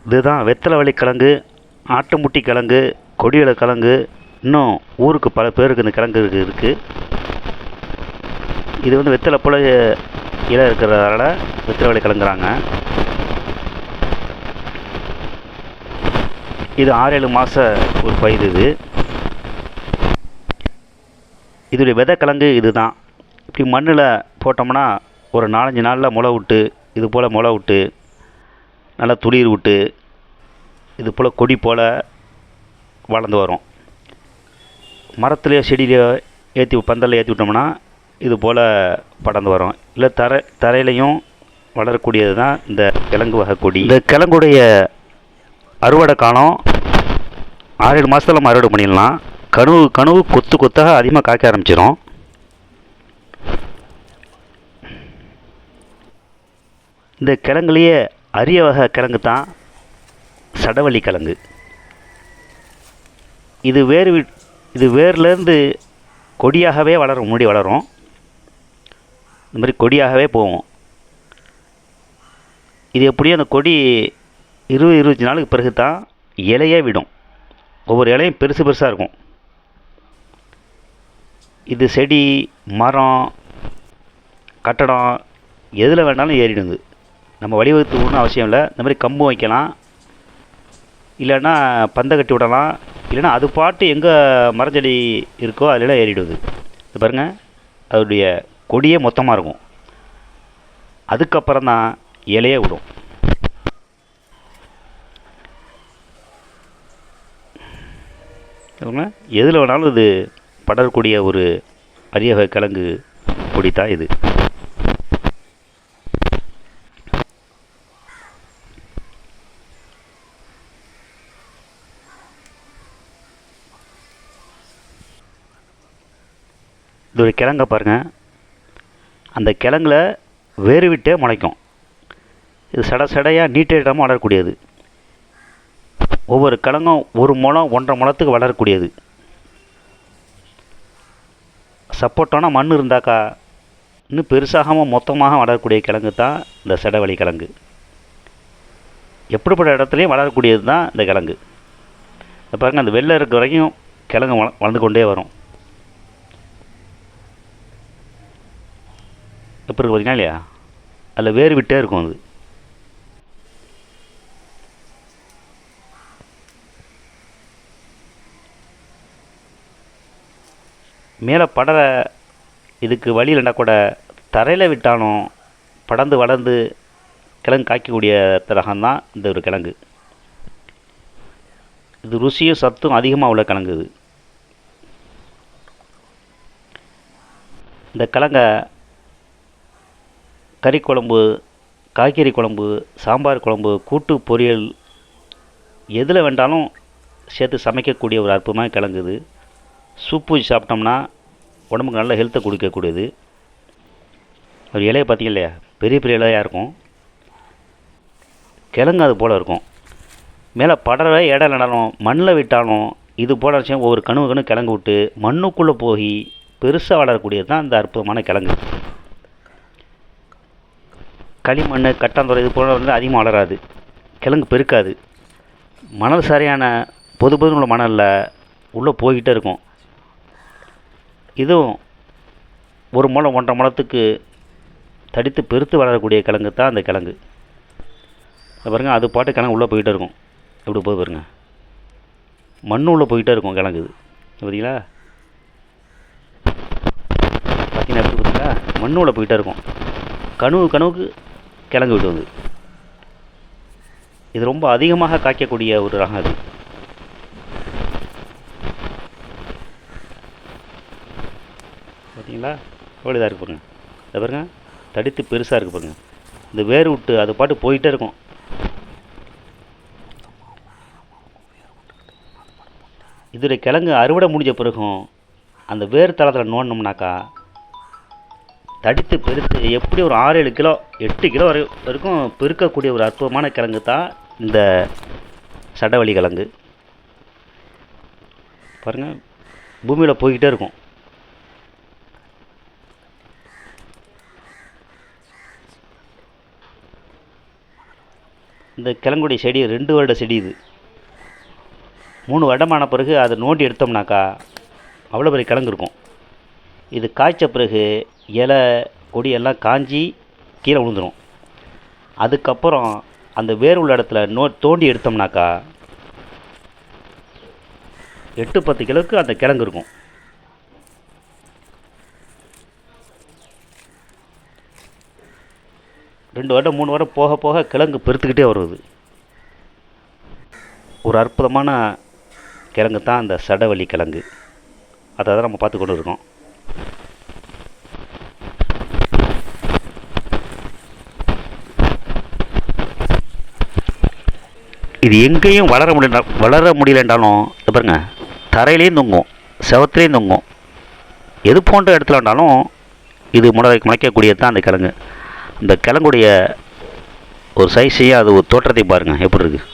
இதுதான் வெத்தலை கிழங்கு, ஆட்டுமுட்டி கிழங்கு, கொடியில கிழங்கு, இன்னும் ஊருக்கு பல பேருக்கு இந்த கிழங்கு இருக்குது. இது வந்து வெத்தலை போல இலை இருக்கிறதால வெத்தலை கிழங்குறாங்க. இது 6-7 மாத ஒரு பயிர் இது. இதோடைய விதை கிழங்கு இது தான். இப்படி மண்ணில் போட்டோம்னா ஒரு 4-5 நாளில் முளை விட்டு, இது போல் முளை விட்டு நல்லா துளிர் விட்டு இது போல் கொடி போல் வளர்ந்து வரும். மரத்துலேயோ செடியிலையோ ஏற்றி பந்தலில் ஏற்றி விட்டோம்னா இது போல் படர்ந்து வரும். இல்லை தரையிலையும் வளரக்கூடியது தான் இந்த கிழங்கு வகை கொடி. இந்த கிழங்குடைய அறுவடை காலம் 6-7 மாதத்தில் நம்ம அறுவடை பண்ணிடலாம். கனவு கொத்து கொத்தாக அதிகமாக காய்க்க ஆரம்பிச்சிடும். இந்த கிழங்குலேயே அரிய வகை கிழங்கு தான் சடவள்ளி கிழங்கு. இது வேர்லேருந்து கொடியாகவே வளரும். முடி வளரும். இந்த மாதிரி கொடியாகவே போகும். இது எப்படியும் அந்த கொடி 20-25 நாளுக்கு பிறகு தான் இலையே விடும். ஒவ்வொரு இலையும் பெருசு பெருசாக இருக்கும். இது செடி, மரம், கட்டடம் எதில் வேணாலும் ஏறிடுது. நம்ம வழிவகுத்து விடணும் அவசியம் இல்லை. இந்த மாதிரி கம்பு வைக்கலாம், இல்லைன்னா பந்தை கட்டி விடலாம், இல்லைன்னா அது பாட்டு எங்கே மரச்செடி இருக்கோ அதிலெல்லாம் ஏறிடுது. இது பாருங்கள், அதோடைய கொடியே மொத்தமாக இருக்கும். அதுக்கப்புறம் தான் இலையே விடும். எதில் வேணாலும் இது படரக்கூடிய ஒரு அரிய வகை கிழங்கு கொடி தான் இது. இது ஒரு கிழங்க பாருங்கள். அந்த கிழங்குல வேறு விட்டே முளைக்கும். இது சடையாக நீட்டிடாமல் வளரக்கூடியது. ஒவ்வொரு கிழங்கும் 1 முழம் 1.5 முழத்துக்கு வளரக்கூடியது. சப்போட்டான மண் இருந்தாக்கா இன்னும் பெருசாகாமல் மொத்தமாக வளரக்கூடிய கிழங்கு தான் இந்த சடவள்ளி கிழங்கு. எப்படிப்பட்ட இடத்துலையும் வளரக்கூடியது தான் இந்த கிழங்கு. பாருங்கள், அந்த வெள்ளை இருக்க வரைக்கும் கிழங்கு வளர்ந்து கொண்டே வரும். எப்படி இருக்கு பார்த்தீங்கன்னா இல்லையா, அதில் வேறு விட்டே இருக்கும். அது மேலே படர இதுக்கு வழி இல்லைன்னா கூட தரையில் விட்டாலும் படர்ந்து வளர்ந்து கிழங்கு காய்க்கக்கூடிய ரகம்தான் இந்த ஒரு கிழங்கு. இது ருசியும் சத்தும் அதிகமாக உள்ள கிழங்கு இது. இந்த கிழங்கை கறி குழம்பு, காய்கறி குழம்பு, சாம்பார் குழம்பு, கூட்டு பொரியல் எதில் வேண்டாலும் சேர்த்து சமைக்கக்கூடிய ஒரு அற்புதமான கிழங்கு இது. சூப்பு வச்சு சாப்பிட்டோம்னா உடம்புக்கு நல்ல ஹெல்த்தை கொடுக்கக்கூடியது. ஒரு இலையை பார்த்தீங்க இல்லையா, பெரிய பெரிய இலையாக இருக்கும். கிழங்கு அது போல் இருக்கும். மேலே படரவே இடம் இல்லைனாலும் மண்ணில் விட்டாலும் இது போல விஷயம் ஒவ்வொரு கணு கிழங்கு விட்டு மண்ணுக்குள்ளே போய் பெருசாக வளரக்கூடியது தான் இந்த அற்புதமான கிழங்கு. களிமண், கட்டாந்துறை இது போல வந்து அதிகமாக வளராது. கிழங்கு பெருக்காது. மணல் சரியான பொது உள்ள மணலில் உள்ளே போய்கிட்டே இருக்கும். இதுவும் 1 முழம் 1.5 முழத்துக்கு தடித்து பெருத்து வளரக்கூடிய கிழங்கு தான் அந்த கிழங்கு. பாருங்கள், அது பாட்டு கிழங்கு உள்ளே போய்கிட்டே இருக்கும். எப்படி போய் பாருங்கள், மண் உள்ளே போய்கிட்டே இருக்கும் கிழங்கு. இது பார்த்தீங்களா, எப்படி பார்த்தீங்களா, மண் உள்ளே போய்கிட்டே இருக்கும். கனவுக்கு கிழங்கு விடுவது. இது ரொம்ப அதிகமாக காய்க்கக்கூடிய ஒரு ரகம். அது பார்த்தீங்களா, எவ்வளோ இதாக இருக்கு பாருங்க. இதை பாருங்க, தடித்து பெருசாக இருக்குது பாருங்க. இந்த வேர் விட்டு அது பாட்டு போயிட்டே இருக்கும். இதோடைய கிழங்கு அறுவடை முடிஞ்ச பிறகும் அந்த வேர் தளத்தில் நோண்டினோம்னாக்கா தடித்து பெருத்து எப்படி ஒரு 6-7 கிலோ 8 கிலோ வரைக்கும் பெருக்கக்கூடிய ஒரு அற்புதமான கிழங்கு தான் இந்த சடவள்ளி கிழங்கு. பாருங்கள், பூமியில் போய்கிட்டே இருக்கும். இந்த கிழங்குடைய செடி 2 வருட செடி இது. 3 வருடமான பிறகு அதை நோண்டி எடுத்தோம்னாக்கா அவ்வளோ பெரிய கிழங்கு இருக்கும். இது காய்ச்ச பிறகு இலை கொடியெல்லாம் காஞ்சி கீழே விழுந்துடும். அதுக்கப்புறம் அந்த வேர் உள்ள இடத்துல தோண்டி எடுத்தோம்னாக்கா 8-10 கிலோவுக்கு அந்த கிழங்கு இருக்கும். ரெண்டு வருடம் 3 வருடம் போக போக கிழங்கு பெருத்துக்கிட்டே வருது. ஒரு அற்புதமான கிழங்கு தான் இந்த சடவள்ளி கிழங்கு. அதை தான் நம்ம பார்த்து கொண்டு இருக்கோம். இது எங்கேயும் வளர முடியலன்றாலும் பாருங்க, தரையிலையும் தொங்கும், செவத்துலேயும் தொங்கும், எது போன்ற இடத்துல இருந்தாலும் இது முளைக்கக்கூடியது தான் அந்த கிழங்கு. இந்த கிழங்குடைய ஒரு சைஸையும் அது ஒரு தோற்றத்தையும் பாருங்கள் எப்படி இருக்குது.